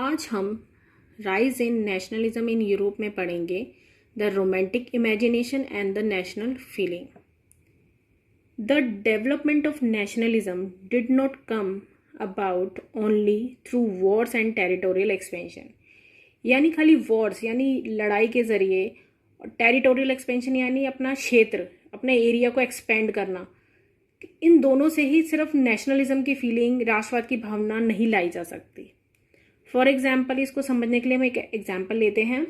आज हम rise in nationalism in Europe में पढ़ेंगे the romantic imagination and the national feeling. The development of nationalism did not come about only through Wars and territorial expansion, यानी खाली Wars यानी लड़ाई के ज़रिए, और टेरिटोरियल एक्सपेंशन यानी अपना क्षेत्र, अपने एरिया को एक्सपेंड करना। इन दोनों से ही सिर्फ नेशनलिज्म की फीलिंग, राष्ट्रवाद की भावना नहीं लाई जा सकती। फॉर एग्जाम्पल, इसको समझने के लिए हम एक एग्जाम्पल लेते हैं।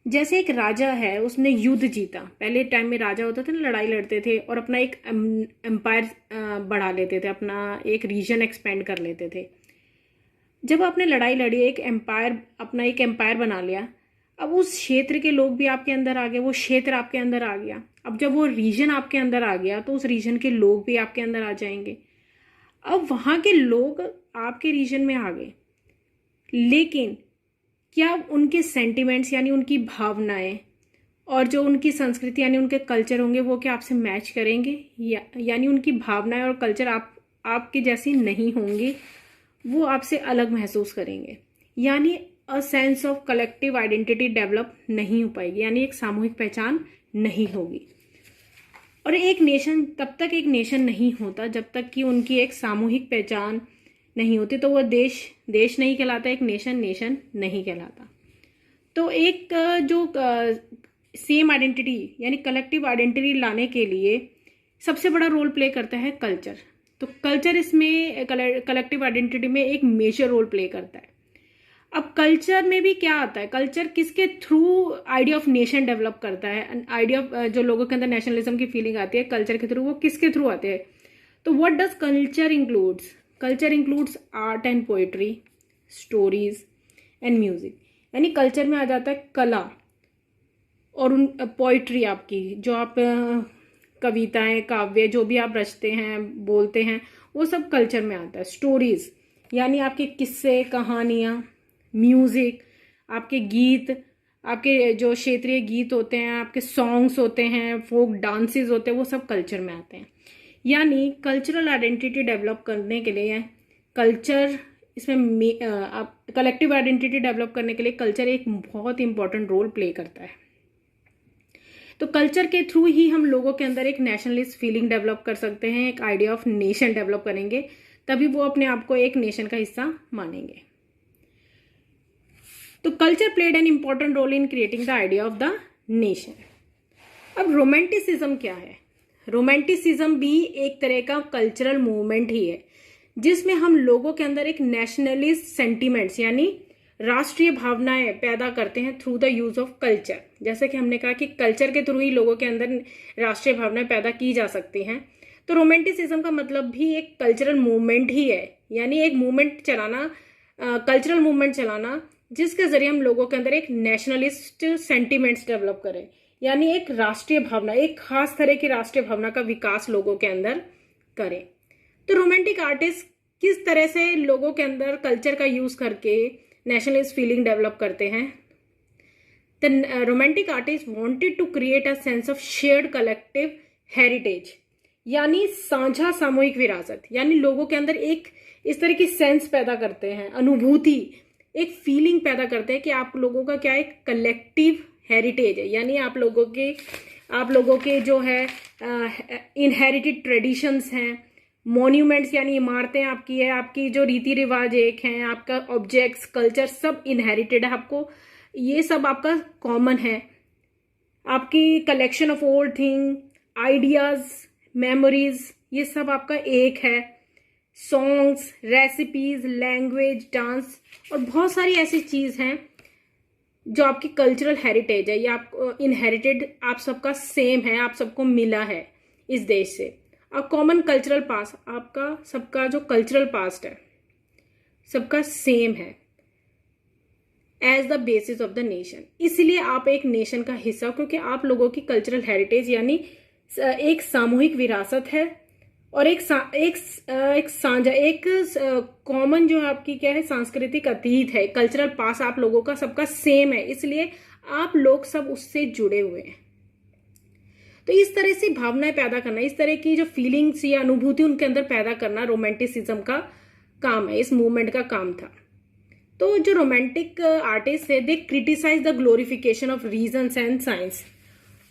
जैसे एक राजा है, उसने युद्ध जीता। पहले टाइम में राजा होता था ना, लड़ाई लड़ते थे और अपना एक एम्पायर बढ़ा लेते थे, अपना एक रीजन एक्सपेंड कर लेते थे। जब आपने लड़ाई लड़ी, अपना एक एम्पायर बना लिया, अब उस क्षेत्र के लोग भी आपके अंदर आ गए, वो क्षेत्र आपके अंदर आ गया। अब जब वो रीजन आपके अंदर आ गया तो उस रीजन के लोग भी आपके अंदर आ जाएंगे। अब वहाँ के लोग आपके रीजन में आ गए, लेकिन क्या उनके सेंटिमेंट्स यानी उनकी भावनाएं और जो उनकी संस्कृति यानी उनके कल्चर होंगे वो क्या आपसे मैच करेंगे? यानी उनकी भावनाएं और कल्चर आपके जैसी नहीं होंगी, वो आपसे अलग महसूस करेंगे। यानी अ sense of collective identity develop नहीं हो पाएगी, यानी एक सामूहिक पहचान नहीं होगी। और एक नेशन तब तक एक नेशन नहीं होता जब तक कि उनकी एक सामूहिक पहचान नहीं होती, तो वह देश नहीं कहलाता, एक नेशन नहीं कहलाता। तो एक जो सेम आइडेंटिटी यानी कलेक्टिव आइडेंटिटी लाने के लिए सबसे बड़ा रोल प्ले करता है कल्चर। तो कल्चर इसमें कलेक्टिव आइडेंटिटी में एक मेजर रोल प्ले करता है। अब कल्चर में भी क्या आता है? कल्चर किसके through idea of nation develop करता है? आइडिया ऑफ जो लोगों के अंदर नेशनलिज्म की फीलिंग आती है कल्चर के थ्रू, वो किसके थ्रू आते हैं? तो what does culture includes? Culture includes art and poetry, stories and music. यानी कल्चर में आ जाता है कला और उन पोइट्री, आपकी जो आप कविताएं, काव्य जो भी आप रचते हैं, बोलते हैं, वो सब कल्चर में आता है। स्टोरीज यानी आपके किस्से, कहानियाँ। म्यूजिक आपके गीत, आपके जो क्षेत्रीय गीत होते हैं, आपके सॉन्ग्स होते हैं, फोक डांसेस होते हैं, वो सब कल्चर में आते हैं। यानी कल्चरल आइडेंटिटी डेवलप करने के लिए कल्चर इसमें आप कलेक्टिव आइडेंटिटी डेवलप करने के लिए कल्चर एक बहुत इंपॉर्टेंट रोल प्ले करता है। तो कल्चर के थ्रू ही हम लोगों के अंदर एक नेशनलिस्ट फीलिंग डेवलप कर सकते हैं, एक आइडिया ऑफ नेशन डेवलप करेंगे, तभी वो अपने आप को एक नेशन का हिस्सा मानेंगे। तो culture played an important role in creating the idea of the nation. अब रोमांटिसिज्म क्या है? रोमांटिसिज्म भी एक तरह का कल्चरल मूवमेंट ही है, जिसमें हम लोगों के अंदर एक नेशनलिस्ट सेंटिमेंट्स यानी राष्ट्रीय भावनाएं पैदा करते हैं through the use of culture. जैसे कि हमने कहा कि कल्चर के थ्रू ही लोगों के अंदर राष्ट्रीय भावनाएं पैदा की जा सकती हैं। तो रोमांटिसिज्म का मतलब भी एक कल्चरल मूवमेंट ही है, यानी एक मूवमेंट चलाना, कल्चरल मूवमेंट चलाना, जिसके जरिए हम लोगों के अंदर एक नेशनलिस्ट सेंटिमेंट्स डेवलप करें, यानी एक राष्ट्रीय भावना, एक खास तरह की राष्ट्रीय भावना का विकास लोगों के अंदर करें। तो रोमांटिक आर्टिस्ट किस तरह से लोगों के अंदर कल्चर का यूज करके नेशनलिस्ट फीलिंग डेवलप करते हैं? The romantic artist wanted to create a sense of shared collective heritage, यानी साझा सामूहिक विरासत। यानी लोगों के अंदर एक इस तरह की सेंस पैदा करते हैं, अनुभूति, एक फीलिंग पैदा करते हैं कि आप लोगों का क्या एक कलेक्टिव हेरिटेज है, यानी आप लोगों के जो है इनहेरिटेड ट्रेडिशंस हैं, मॉन्यूमेंट्स यानी इमारतें आपकी है, आपकी जो रीति रिवाज एक हैं, आपका ऑब्जेक्ट्स, कल्चर सब इनहेरिटेड है, आपको ये सब आपका कॉमन है। आपकी collection of old thing, ideas, memories, ये सब आपका एक है। सॉन्ग्स, रेसिपीज, लैंग्वेज, डांस और बहुत सारी ऐसी चीज़ हैं जो आपकी कल्चरल हेरिटेज है, या आप इनहेरिटेड, आप सबका सेम है, आप सबको मिला है इस देश से। और कॉमन कल्चरल पास्ट, आपका सबका जो कल्चरल पास्ट है सबका सेम है as the basis of the nation. इसलिए आप एक नेशन का हिस्सा, क्योंकि आप लोगों की कल्चरल हेरिटेज यानी एक सामूहिक विरासत है और एक साझा, एक कॉमन जो आपकी क्या है सांस्कृतिक अतीत है, कल्चरल पास आप लोगों का सबका सेम है, इसलिए आप लोग सब उससे जुड़े हुए हैं। तो इस तरह से भावनाएं पैदा करना, इस तरह की जो फीलिंग्स या अनुभूति उनके अंदर पैदा करना रोमांटिसिज्म का काम है, इस मूवमेंट का काम था। तो जो रोमांटिक आर्टिस्ट थे they criticise the glorification of reasons and science.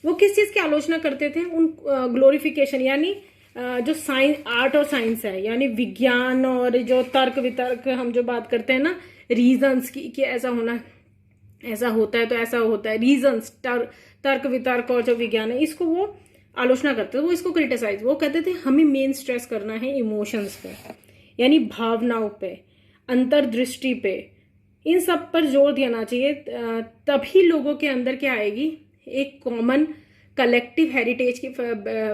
वो किस चीज़ की आलोचना करते थे? उन ग्लोरिफिकेशन यानी जो साइंस आर्ट और साइंस है, यानी विज्ञान और जो तर्क वितर्क हम जो बात करते हैं ना रीजन्स की कि ऐसा होना ऐसा होता है तो ऐसा होता है, रीजन्स तर्क वितर्क और जो विज्ञान है इसको वो आलोचना करते थे, वो इसको क्रिटिसाइज। वो कहते थे हमें मेन स्ट्रेस करना है इमोशंस पे, यानी भावनाओं पे, अंतर्दृष्टि पे, इन सब पर जोर देना चाहिए। तभी लोगों के अंदर क्या आएगी, एक कॉमन कलेक्टिव हेरिटेज की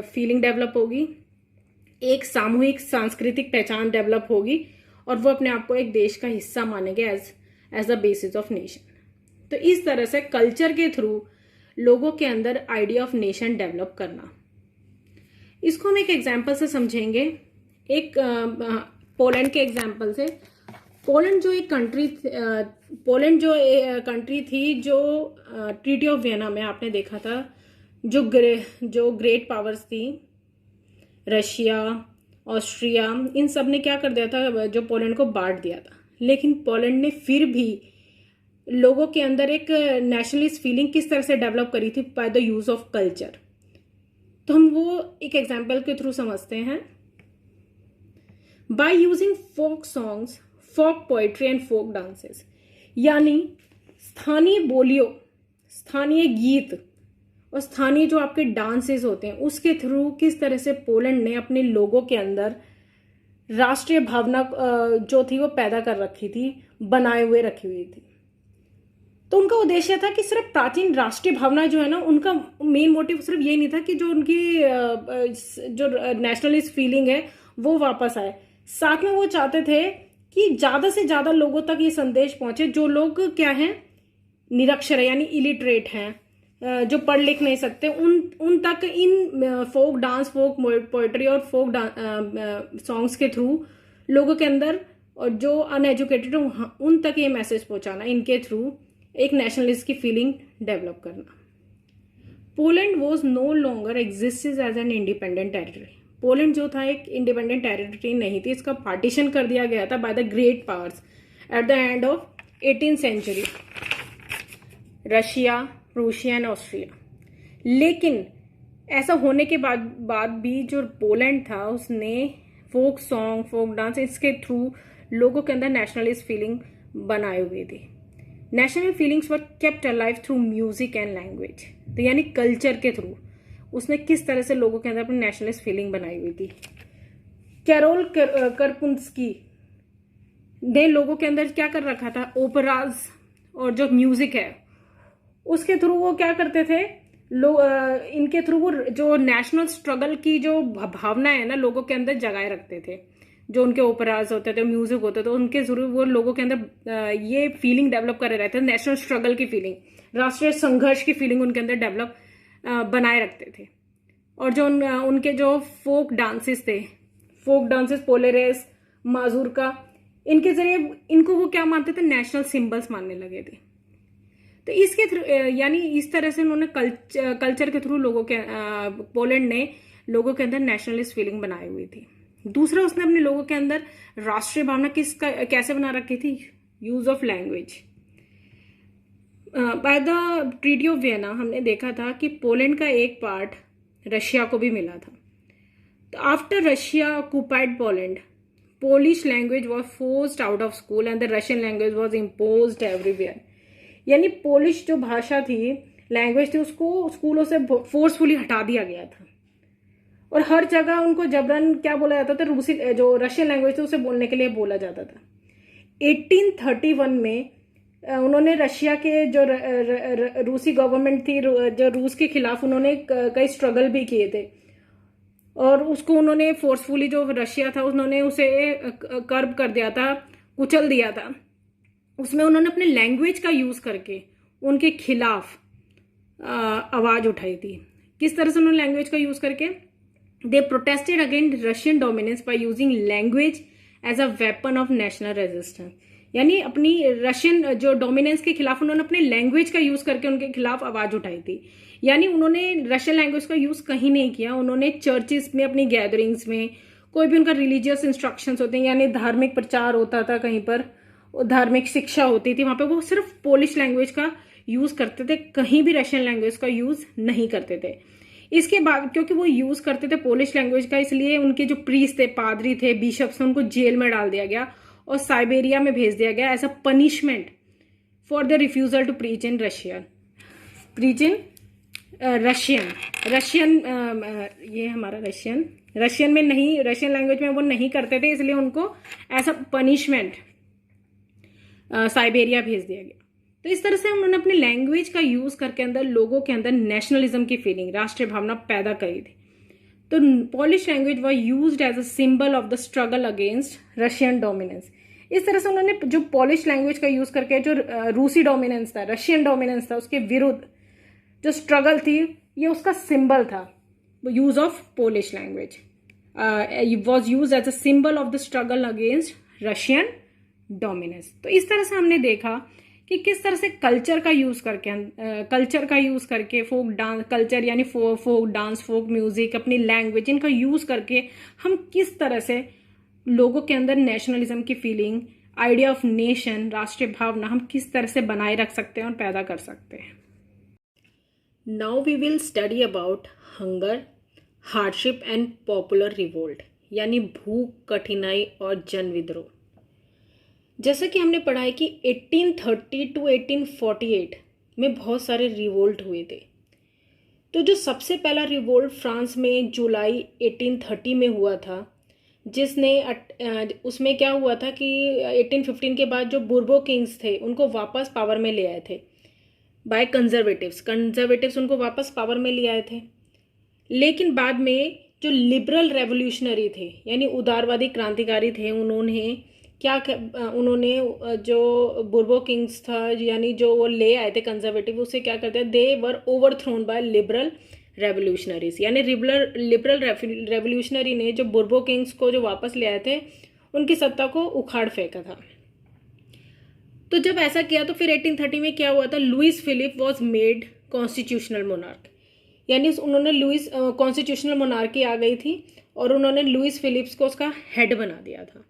फीलिंग डेवलप होगी, एक सामूहिक सांस्कृतिक पहचान डेवलप होगी और वो अपने आप को एक देश का हिस्सा मानेंगे as the basis of nation. तो इस तरह से कल्चर के थ्रू लोगों के अंदर आइडिया ऑफ नेशन डेवलप करना। इसको हम एक एग्जाम्पल से समझेंगे, एक पोलैंड के एग्जाम्पल से। पोलैंड जो एक कंट्री थी जो ट्रीटी ऑफ वियना में आपने देखा था जो ग्रेट पावर्स थी, रशिया, ऑस्ट्रिया, इन सब ने क्या कर दिया था, जो पोलैंड को बांट दिया था। लेकिन पोलैंड ने फिर भी लोगों के अंदर एक नेशनलिस्ट फीलिंग किस तरह से डेवलप करी थी, by the use of culture. तो हम वो एक एग्जाम्पल के थ्रू समझते हैं। By using folk songs, folk poetry and folk dances, यानी स्थानीय बोलियों, स्थानीय गीत और स्थानीय जो आपके डांसेस होते हैं उसके थ्रू किस तरह से पोलैंड ने अपने लोगों के अंदर राष्ट्रीय भावना जो थी वो पैदा कर रखी थी, बनाए हुए रखी हुई थी। तो उनका उद्देश्य था कि सिर्फ प्राचीन राष्ट्रीय भावना जो है ना, उनका मेन मोटिव सिर्फ ये नहीं था कि जो उनकी जो नेशनलिस्ट फीलिंग है वो वापस आए, साथ में वो चाहते थे कि ज्यादा से ज्यादा लोगों तक ये संदेश पहुंचे जो लोग क्या हैं, निरक्षर है यानी इलिटरेट हैं, जो पढ़ लिख नहीं सकते, उन तक इन फोक डांस, फोक पोएट्री और फोक सॉन्ग्स के थ्रू लोगों के अंदर, और जो अनएजुकेटेड हो उन तक ये मैसेज पहुंचाना, इनके थ्रू एक नेशनलिस्ट की फीलिंग डेवलप करना। Poland was no longer existed as an independent territory. Poland जो था एक इंडिपेंडेंट टेरिटरी नहीं थी, इसका पार्टीशन कर दिया गया था by the great powers at the end of 18th century, Russia, Prussia and Austria. लेकिन ऐसा होने के बाद भी जो पोलैंड था उसने फोक सॉन्ग, फोक डांस, इसके थ्रू लोगों के अंदर नेशनलिस्ट फीलिंग बनाए हुए थी। National feelings were kept alive through music and language. तो यानी कल्चर के थ्रू उसने किस तरह से लोगों के अंदर अपनी नेशनलिस्ट फीलिंग बनाई हुई थी। कैरोल करपुंस्की ने लोगों के अंदर क्या कर रखा था, ओपेराज और जो म्यूजिक है उसके थ्रू वो क्या करते थे, इनके थ्रू वो जो नेशनल स्ट्रगल की जो भावना है ना लोगों के अंदर जगाए रखते थे। जो उनके ओपेराज होते थे, म्यूजिक होते थे, उनके थ्रू वो लोगों के अंदर ये फीलिंग डेवलप करे रहते थे, नेशनल स्ट्रगल की फीलिंग, राष्ट्रीय संघर्ष की फीलिंग उनके अंदर डेवलप बनाए रखते थे। और जो उनके जो फोक डांसेस थे, फोक डांसेस, पोलेरेस, माजूरका, इनके जरिए इनको वो क्या मानते थे, नेशनल सिंबल्स मानने लगे थे। तो इसके थ्रू यानी इस तरह से उन्होंने कल्चर के थ्रू लोगों के पोलैंड ने लोगों के अंदर नेशनलिस्ट फीलिंग बनाई हुई थी। दूसरा, उसने अपने लोगों के अंदर राष्ट्रीय भावना कैसे बना रखी थी, use of language. By the treaty of Vienna हमने देखा था कि पोलैंड का एक पार्ट रशिया को भी मिला था। तो after Russia occupied Poland, Polish language was forced out of school and the Russian language was imposed everywhere. यानी पोलिश जो भाषा थी, लैंग्वेज थी, उसको स्कूलों से फोर्सफुली हटा दिया गया था और हर जगह उनको जबरन क्या बोला जाता था, रूसी जो रशियन लैंग्वेज थी उसे बोलने के लिए बोला जाता था। 1831 में उन्होंने रशिया के जो रूसी गवर्नमेंट थी, जो रूस के खिलाफ उन्होंने कई स्ट्रगल भी किए थे और उसको उन्होंने फोर्सफुली, जो रशिया था उन्होंने उसे कर्ब कर दिया था, कुचल दिया था। उसमें उन्होंने अपने लैंग्वेज का यूज करके उनके खिलाफ आवाज उठाई थी। किस तरह से उन्होंने लैंग्वेज का यूज करके, they protested against Russian dominance by using language as a weapon of national resistance. यानी अपनी रशियन जो डोमिनेंस के खिलाफ उन्होंने अपने लैंग्वेज का यूज करके उनके खिलाफ आवाज उठाई थी। यानी उन्होंने रशियन लैंग्वेज का यूज कहीं नहीं किया, उन्होंने चर्चिस में, अपनी गैदरिंग्स में, कोई भी उनका रिलीजियस इंस्ट्रक्शंस होते हैं यानी धार्मिक प्रचार होता था कहीं पर, धार्मिक शिक्षा होती थी, वहाँ पे वो सिर्फ पोलिश लैंग्वेज का यूज़ करते थे, कहीं भी रशियन लैंग्वेज का यूज़ नहीं करते थे। इसके बाद क्योंकि वो यूज़ करते थे पोलिश लैंग्वेज का, इसलिए उनके जो प्रीस्ट थे, पादरी थे, बिशप्स थे, उनको जेल में डाल दिया गया और साइबेरिया में भेज दिया गया as a punishment for the refusal to preach in Russian. Russian ये हमारा रशियन में नहीं, रशियन लैंग्वेज में वो नहीं करते थे, इसलिए उनको एज अ पनिशमेंट साइबेरिया भेज दिया गया। तो इस तरह से उन्होंने अपनी लैंग्वेज का यूज करके अंदर लोगों के अंदर नेशनलिज्म की फीलिंग, राष्ट्रीय भावना पैदा करी थी। तो Polish language was used as a symbol of the struggle against Russian dominance. इस तरह से उन्होंने जो पोलिश लैंग्वेज का यूज करके जो रूसी डोमिनेंस था, रशियन डोमिनेंस था, उसके विरुद्ध जो स्ट्रगल थी, ये उसका सिंबल था। Use of Polish language was use as a symbol of the struggle against Russian dominance. तो इस तरह से हमने देखा कि किस तरह से कल्चर का यूज करके फोक डांस कल्चर यानी फोक डांस, फोक म्यूजिक, अपनी लैंग्वेज, इनका यूज करके हम किस तरह से लोगों के अंदर नेशनलिज्म की फीलिंग, आइडिया ऑफ नेशन, राष्ट्रीय भावना हम किस तरह से बनाए रख सकते हैं और पैदा कर सकते हैं। Now we will study about hunger, hardship and popular revolt, यानी भूख, कठिनाई और जन विद्रोह। जैसा कि हमने पढ़ा है कि 1830 टू 1848 में बहुत सारे रिवोल्ट हुए थे। तो जो सबसे पहला रिवोल्ट फ्रांस में जुलाई 1830 में हुआ था, जिसने उसमें क्या हुआ था कि 1815 के बाद जो बुर्बो किंग्स थे उनको वापस पावर में ले आए थे बाय कंजर्वेटिव्स उनको वापस पावर में ले आए थे। लेकिन बाद में जो लिबरल रेवोल्यूशनरी थे यानी उदारवादी क्रांतिकारी थे, उन्होंने जो बुर्बो किंग्स था यानी जो वो ले आए थे कंजर्वेटिव, उसे क्या करते हैं, दे वर ओवरथ्रोन बाय लिबरल रेवोल्यूशनरीज। यानी लिबरल रेवोल्यूशनरी ने जो बुर्बो किंग्स को जो वापस ले आए थे उनकी सत्ता को उखाड़ फेंका था। तो जब ऐसा किया तो फिर 1830 में क्या हुआ था, Louis Philippe was made constitutional monarch, यानी उन्होंने लुइस कॉन्स्टिट्यूशनल मोनार्की आ गई थी और उन्होंने लुइस फिलिप्स को उसका हेड बना दिया था।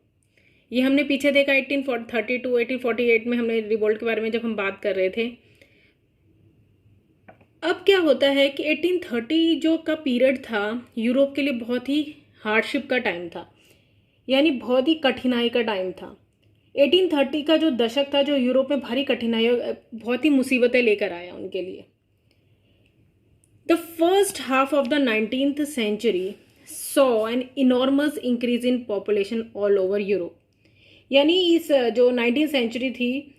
ये हमने पीछे देखा 1830 टू 1848 में हमने रिवोल्ट के बारे में जब हम बात कर रहे थे। अब क्या होता है कि 1830 जो का पीरियड था यूरोप के लिए बहुत ही हार्डशिप का टाइम था, यानी बहुत ही कठिनाई का टाइम था। 1830 का जो दशक था जो यूरोप में भारी कठिनाई, बहुत ही मुसीबतें लेकर आया उनके लिए। The first half of the 19th century saw an enormous increase in population all over Europe। यानी इस जो 19th सेंचुरी थी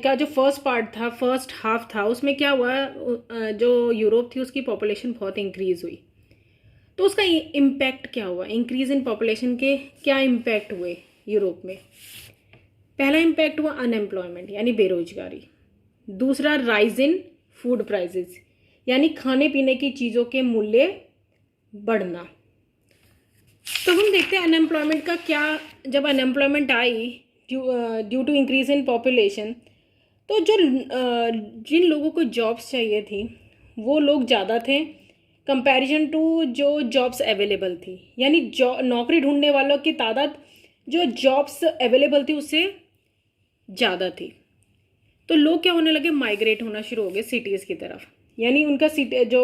का जो फर्स्ट हाफ था उसमें क्या हुआ, जो यूरोप थी उसकी पॉपुलेशन बहुत इंक्रीज हुई। तो उसका इम्पैक्ट क्या हुआ, इंक्रीज इन पॉपुलेशन के क्या इम्पैक्ट हुए यूरोप में। पहला इम्पैक्ट हुआ अनएम्प्लॉयमेंट यानी बेरोजगारी। दूसरा राइज इन फूड प्राइसेस यानी खाने पीने की चीज़ों के मूल्य बढ़ना। तो हम देखते हैं अनएम्प्लॉयमेंट का क्या, जब अनएम्प्लॉयमेंट आई due to increase in population, तो जिन लोगों को जॉब्स चाहिए थी वो लोग ज़्यादा थे कंपैरिजन टू जो जॉब्स अवेलेबल थी, यानी नौकरी ढूंढने वालों की तादाद जो जॉब्स अवेलेबल थी उससे ज़्यादा थी। तो लोग क्या होने लगे, माइग्रेट होना शुरू हो गए सिटीज़ की तरफ, यानी उनका जो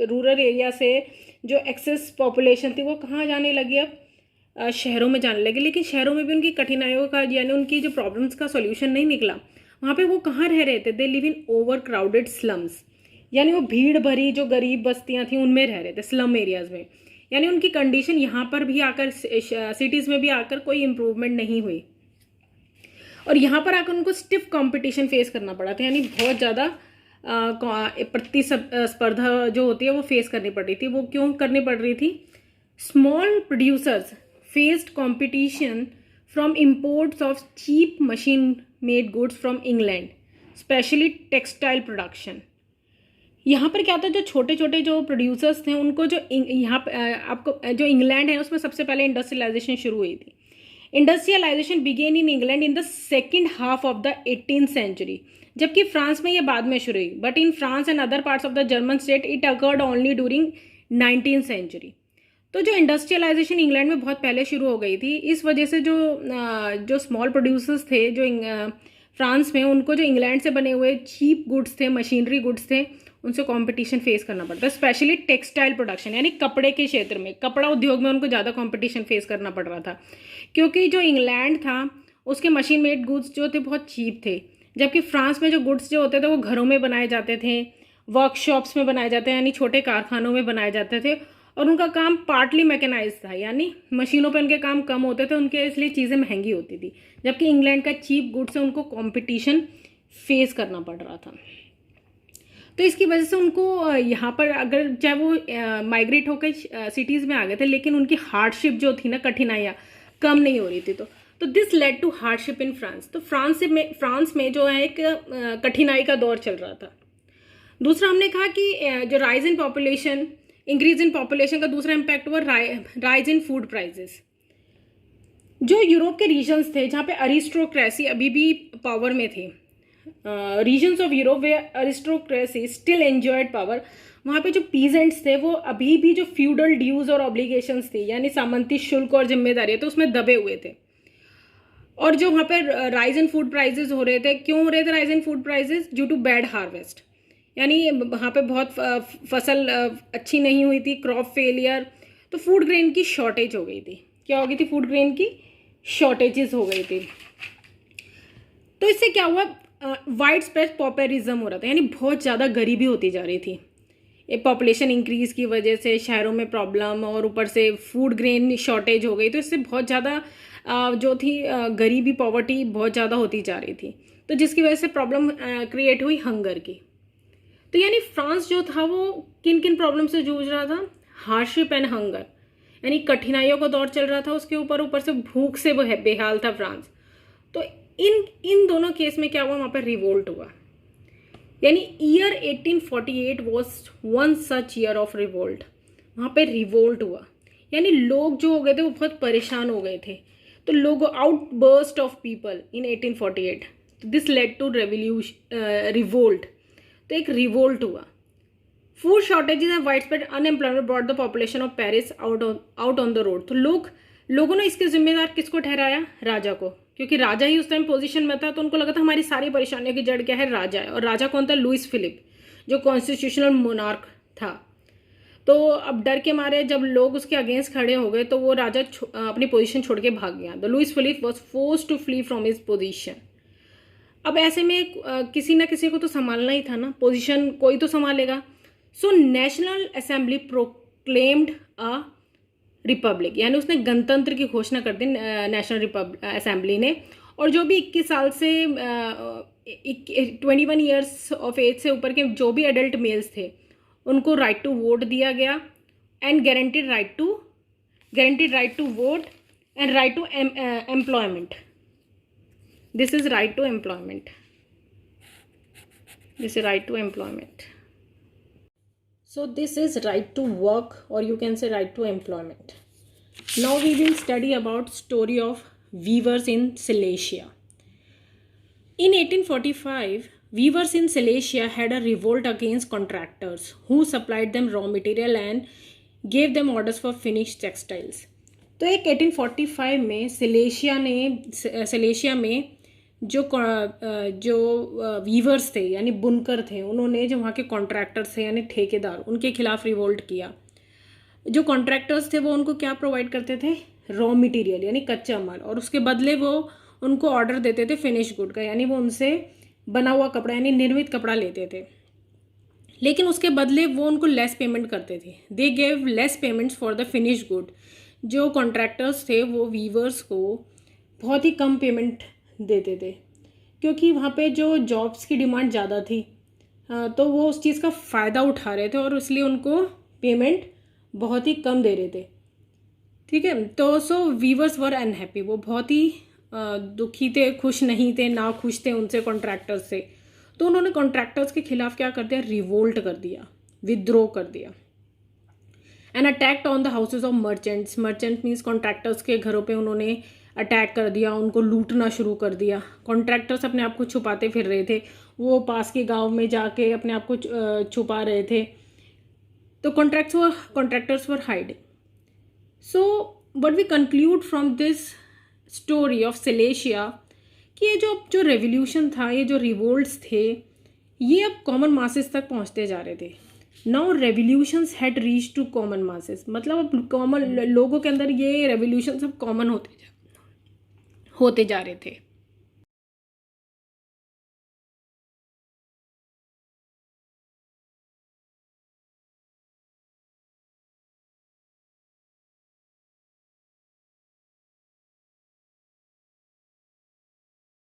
रूरल एरिया से जो एक्सेस पॉपुलेशन थी वो कहाँ जाने लगी, अब शहरों में जाने लगी। लेकिन शहरों में भी उनकी कठिनाइयों का यानी उनकी जो प्रॉब्लम्स का सॉल्यूशन नहीं निकला। वहाँ पे वो कहाँ रह रहे थे, they live in over crowded slums, यानी वो भीड़ भरी जो गरीब बस्तियाँ थी उनमें रह रहे थे, स्लम एरियाज़ में। यानी उनकी कंडीशन यहाँ पर भी आकर सिटीज़ में भी आकर कोई इम्प्रूवमेंट नहीं हुई और यहाँ पर आकर उनको स्टिफ कंपटीशन फेस करना पड़ा था, यानी बहुत ज़्यादा प्रतिस्पर्धा जो होती है वो फेस करनी पड़ रही थी। वो क्यों करनी पड़ रही थी, small producers faced competition from imports of cheap machine made goods from England, specially textile production. यहाँ पर क्या होता है, जो छोटे छोटे जो प्रोड्यूसर्स थे उनको जो यहाँ पर आपको जो इंग्लैंड है उसमें सबसे पहले इंडस्ट्रियलाइजेशन शुरू हुई थी। Industrialization began in England in the second half of the 18th century, जबकि फ्रांस में ये बाद में शुरू हुई। But in France and other parts of the German state it occurred only during 19th century। तो जो इंडस्ट्रियलाइजेशन इंग्लैंड में बहुत पहले शुरू हो गई थी, इस वजह से जो स्मॉल प्रोड्यूसर्स थे जो फ्रांस में, उनको जो इंग्लैंड से बने हुए चीप गुड्स थे, मशीनरी गुड्स थे, उनसे कंपटीशन फेस करना पड़ता है। स्पेशली टेक्सटाइल प्रोडक्शन यानी कपड़े के क्षेत्र में, कपड़ा उद्योग में उनको ज़्यादा कंपटीशन फेस करना पड़ रहा था, क्योंकि जो इंग्लैंड था उसके मशीन मेड गुड्स जो थे बहुत चीप थे, जबकि फ्रांस में जो गुड्स जो होते थे वो घरों में बनाए जाते थे, वर्कशॉप्स में बनाए जाते हैं यानी छोटे कारखानों में बनाए जाते थे, और उनका काम पार्टली मैकेनाइज था यानी मशीनों पे उनके काम कम होते थे, उनके इसलिए चीज़ें महंगी होती थी, जबकि इंग्लैंड का चीप गुड्स से उनको कंपटीशन फेस करना पड़ रहा था। तो इसकी वजह से उनको यहाँ पर अगर चाहे वो माइग्रेट होकर सिटीज़ में आ गए थे, लेकिन उनकी हार्डशिप जो थी ना, कठिनाइयाँ कम नहीं हो रही थी। तो this led to hardship in France. तो फ्रांस में जो है एक कठिनाई का दौर चल रहा था। दूसरा हमने कहा कि जो rise in population, increase in population का दूसरा इम्पैक्ट हुआ राइज इन फूड प्राइजेस। जो यूरोप के रीजन्स थे जहाँ पे अरिस्टोक्रेसी अभी भी पावर में थे, regions of Europe where aristocracy still enjoyed power, वहाँ पे जो पीजेंट्स थे वो अभी भी जो फ्यूडल ड्यूज और ऑब्लिगेशंस थी यानी सामंती शुल्क और जिम्मेदारी तो उसमें दबे हुए थे। और जो वहाँ पे राइज इन फूड प्राइजेस हो रहे थे, क्यों हो रहे थे rise in food prices? Due to bad harvest, यानी वहाँ पे बहुत फसल अच्छी नहीं हुई थी, क्रॉप फेलियर, तो फूड ग्रेन की शॉर्टेज हो गई थी। क्या हो गई थी? फूड ग्रेन की शॉर्टेजेस हो गई थी। तो इससे क्या हुआ? वाइड स्प्रेड पॉपुलिज्म हो रहा था, यानी बहुत ज़्यादा गरीबी होती जा रही थी। ये पॉपुलेशन इंक्रीज़ की वजह से शहरों में प्रॉब्लम और ऊपर से फूड ग्रेन शॉर्टेज हो गई, तो इससे बहुत ज़्यादा जो थी गरीबी, पॉवर्टी बहुत ज़्यादा होती जा रही थी, तो जिसकी वजह से प्रॉब्लम क्रिएट हुई हंगर की। तो यानी फ्रांस जो था वो किन किन प्रॉब्लम से जूझ रहा था? हार्डशिप एंड हंगर, यानी कठिनाइयों का दौर चल रहा था उसके ऊपर से भूख से वो बेहाल था फ्रांस। तो इन दोनों केस में क्या हुआ? वहाँ पर रिवोल्ट हुआ, यानी year 1848 was one such year of revolt. वहाँ पे रिवोल्ट हुआ, यानी लोग जो हो गए थे वो बहुत परेशान हो गए थे, तो लोग outburst of people in 1848, this led to revolt. तो एक रिवोल्ट हुआ। Food shortages and wide spread unemployment brought the population of Paris out on the road. तो लोगों ने इसके जिम्मेदार किसको ठहराया? राजा को, क्योंकि राजा ही उस टाइम पोजीशन में था, तो उनको लगा था हमारी सारी परेशानियों की जड़ क्या है? राजा है। और राजा कौन था? लुइस फिलिप, जो कॉन्स्टिट्यूशनल मोनार्क था। तो अब डर के मारे जब लोग उसके अगेंस्ट खड़े हो गए तो वो राजा अपनी पोजीशन छोड़ के भाग गया। The Louis Philippe was forced to flee from his position. अब ऐसे में किसी ना किसी को तो संभालना ही था ना, पोजीशन कोई तो संभालेगा। So national assembly proclaimed a republic, यानी उसने गणतंत्र की घोषणा कर दी नेशनल असेंबली ने। और जो भी 21 साल से 21 ईयर्स ऑफ एज से ऊपर के जो भी एडल्ट मेल्स थे उनको राइट टू वोट दिया गया, and guaranteed right to vote and right to employment. This is right to employment, this is right to employment. So this is right to work, or you can say right to employment. Now we will study about story of weavers in Silesia. In 1845, weavers in Silesia had a revolt against contractors who supplied them raw material and gave them orders for finished textiles. तो एक 1845 में Silesia में जो viewers थे यानी बुनकर थे, उन्होंने जो वहाँ के कॉन्ट्रैक्टर्स थे यानी ठेकेदार, उनके खिलाफ रिवोल्ट किया। जो कॉन्ट्रैक्टर्स थे वो उनको क्या प्रोवाइड करते थे? रॉ मटेरियल यानी कच्चा माल, और उसके बदले वो उनको ऑर्डर देते थे फिनिश गुड का, यानी वो उनसे बना हुआ कपड़ा यानी निर्मित कपड़ा लेते थे, लेकिन उसके बदले वो उनको लेस पेमेंट करते थे। They gave less payments for the finish good. जो कॉन्ट्रैक्टर्स थे वो वीवर्स को बहुत ही कम पेमेंट देते थे, क्योंकि वहाँ पे जो जॉब्स की डिमांड ज़्यादा थी, तो वो उस चीज़ का फ़ायदा उठा रहे थे और इसलिए उनको पेमेंट बहुत ही कम दे रहे थे। ठीक है, तो सो वीवर्स वर अनहैप्पी, वो बहुत ही दुखी थे, खुश नहीं थे, ना खुश थे उनसे, कॉन्ट्रैक्टर्स से। तो उन्होंने कॉन्ट्रैक्टर्स के खिलाफ क्या कर दिया? रिवोल्ट कर दिया, विद्रोह कर दिया। And attacked on the houses of merchants. Merchant means contractors के घरों पे उन्होंने अटैक कर दिया, उनको लूटना शुरू कर दिया। कॉन्ट्रैक्टर्स अपने आप को छुपाते फिर रहे थे, वो पास के गांव में जाके अपने आप को छुपा रहे थे। तो contractors were hiding. So what we conclude from this story of Silesia कि ये जो रेवोल्यूशन था, ये जो रिवोल्ट्स थे, ये अब कॉमन मासेस तक पहुंचते जा रहे थे. Now revolutions had reach to common masses, मतलब अब कॉमन लोगों के अंदर ये रेवोल्यूशन सब कॉमन होते जा रहे थे.